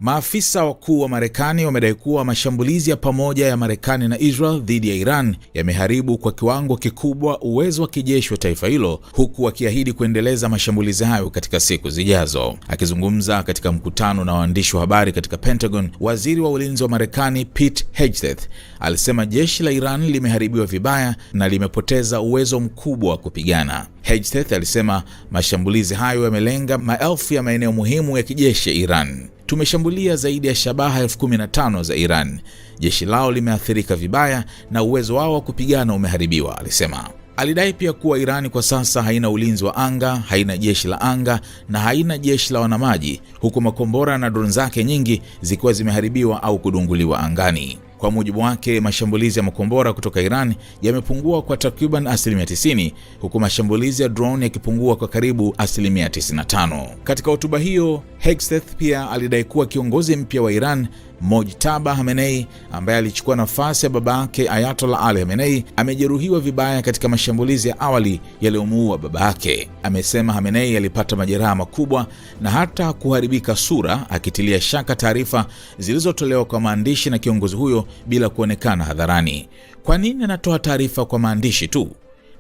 Maafisa wakuu wa Marekani wamedai kuwa mashambulizi ya pamoja ya Marekani na Israel dhidi ya Iran yameharibu kwa kiwango kikubwa uwezo wa kijeshi wa taifa hilo, huku wakiahidi kuendeleza mashambulizi hayo katika siku zijazo. Akizungumza katika mkutano na waandishi wa habari katika Pentagon, waziri wa ulinzi wa Marekani Pete Hegseth alisema jeshi la Iran limeharibiwa vibaya na limepoteza uwezo mkubwa wa kupigana. Hegseth alisema mashambulizi hayo yamelenga maelfu ya maeneo muhimu ya kijeshi ya Iran. Tumeshambulia zaidi ya shabaha 15,000 za Iran. Jeshi lao limeathirika vibaya na uwezo wao wa kupigana umeharibiwa, alisema. Alidai pia kuwa Iran kwa sasa haina ulinzi wa anga, haina jeshi la anga na haina jeshi la wanamaji, huku makombora na drone zake nyingi zikiwa zimeharibiwa au kudunguliwa angani. Kwa mujibu wake, mashambulizi ya makombora kutoka Iran yamepungua kwa takriban 90%, huku mashambulizi ya drone yakipungua kwa karibu 95%. Katika hotuba hiyo, Hegseth pia alidai kuwa kiongozi mpya wa Iran, Mojtaba Khamenei, ambaye alichukua nafasi ya babake Ayatollah Ali Khamenei, amejeruhiwa vibaya katika mashambulizi ya awali yaliyomuua babake. Amesema Khamenei alipata majeraha makubwa na hata kuharibika sura, akitilia shaka taarifa zilizotolewa kwa maandishi na kiongozi huyo bila kuonekana hadharani. Kwa nini anatoa taarifa kwa maandishi tu?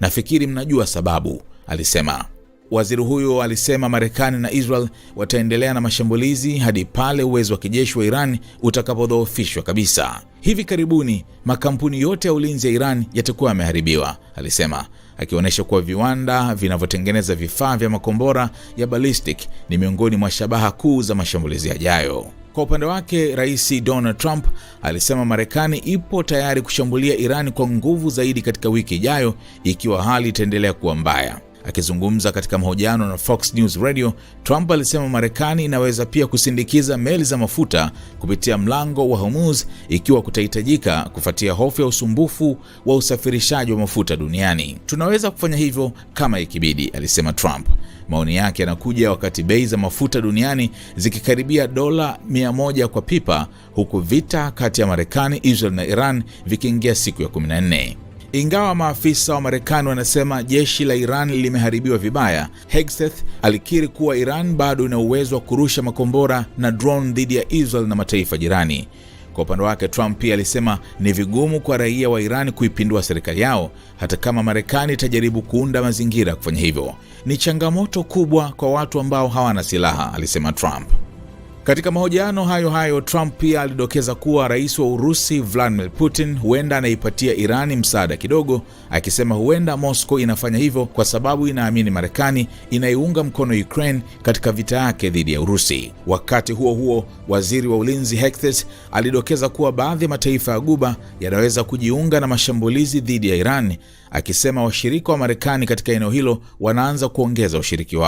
Nafikiri mnajua sababu, alisema. Waziri huyo alisema Marekani na Israel wataendelea na mashambulizi hadi pale uwezo wa kijeshi wa Iran utakapodhoofishwa kabisa. Hivi karibuni makampuni yote ya ulinzi ya Iran yatakuwa yameharibiwa, alisema, akionyesha kuwa viwanda vinavyotengeneza vifaa vya makombora ya ballistic ni miongoni mwa shabaha kuu za mashambulizi yajayo. Kwa upande wake, Rais Donald Trump alisema Marekani ipo tayari kushambulia Iran kwa nguvu zaidi katika wiki ijayo ikiwa hali itaendelea kuwa mbaya. Akizungumza katika mahojiano na Fox News Radio, Trump alisema Marekani inaweza pia kusindikiza meli za mafuta kupitia mlango wa Hormuz ikiwa kutahitajika, kufuatia hofu ya usumbufu wa usafirishaji wa mafuta duniani. Tunaweza kufanya hivyo kama ikibidi, alisema Trump. Maoni yake yanakuja wakati bei za mafuta duniani zikikaribia $100 kwa pipa, huku vita kati ya Marekani, Israel na Iran vikiingia siku ya 14. Ingawa maafisa wa Marekani wanasema jeshi la Iran limeharibiwa vibaya, Hegseth alikiri kuwa Iran bado ina uwezo wa kurusha makombora na drone dhidi ya Israel na mataifa jirani. Kwa upande wake, Trump pia alisema ni vigumu kwa raia wa Iran kuipindua serikali yao hata kama Marekani itajaribu kuunda mazingira ya kufanya hivyo. Ni changamoto kubwa kwa watu ambao hawana silaha, alisema Trump. Katika mahojiano hayo, Trump pia alidokeza kuwa rais wa Urusi Vladimir Putin huenda anaipatia Irani msaada kidogo, akisema huenda Moscow inafanya hivyo kwa sababu inaamini Marekani inaiunga mkono Ukraine katika vita yake dhidi ya Urusi. Wakati huo huo, waziri wa ulinzi Hegseth alidokeza kuwa baadhi ya mataifa ya Ghuba yanaweza kujiunga na mashambulizi dhidi ya Iran, akisema washirika wa Marekani katika eneo hilo wanaanza kuongeza ushiriki wao.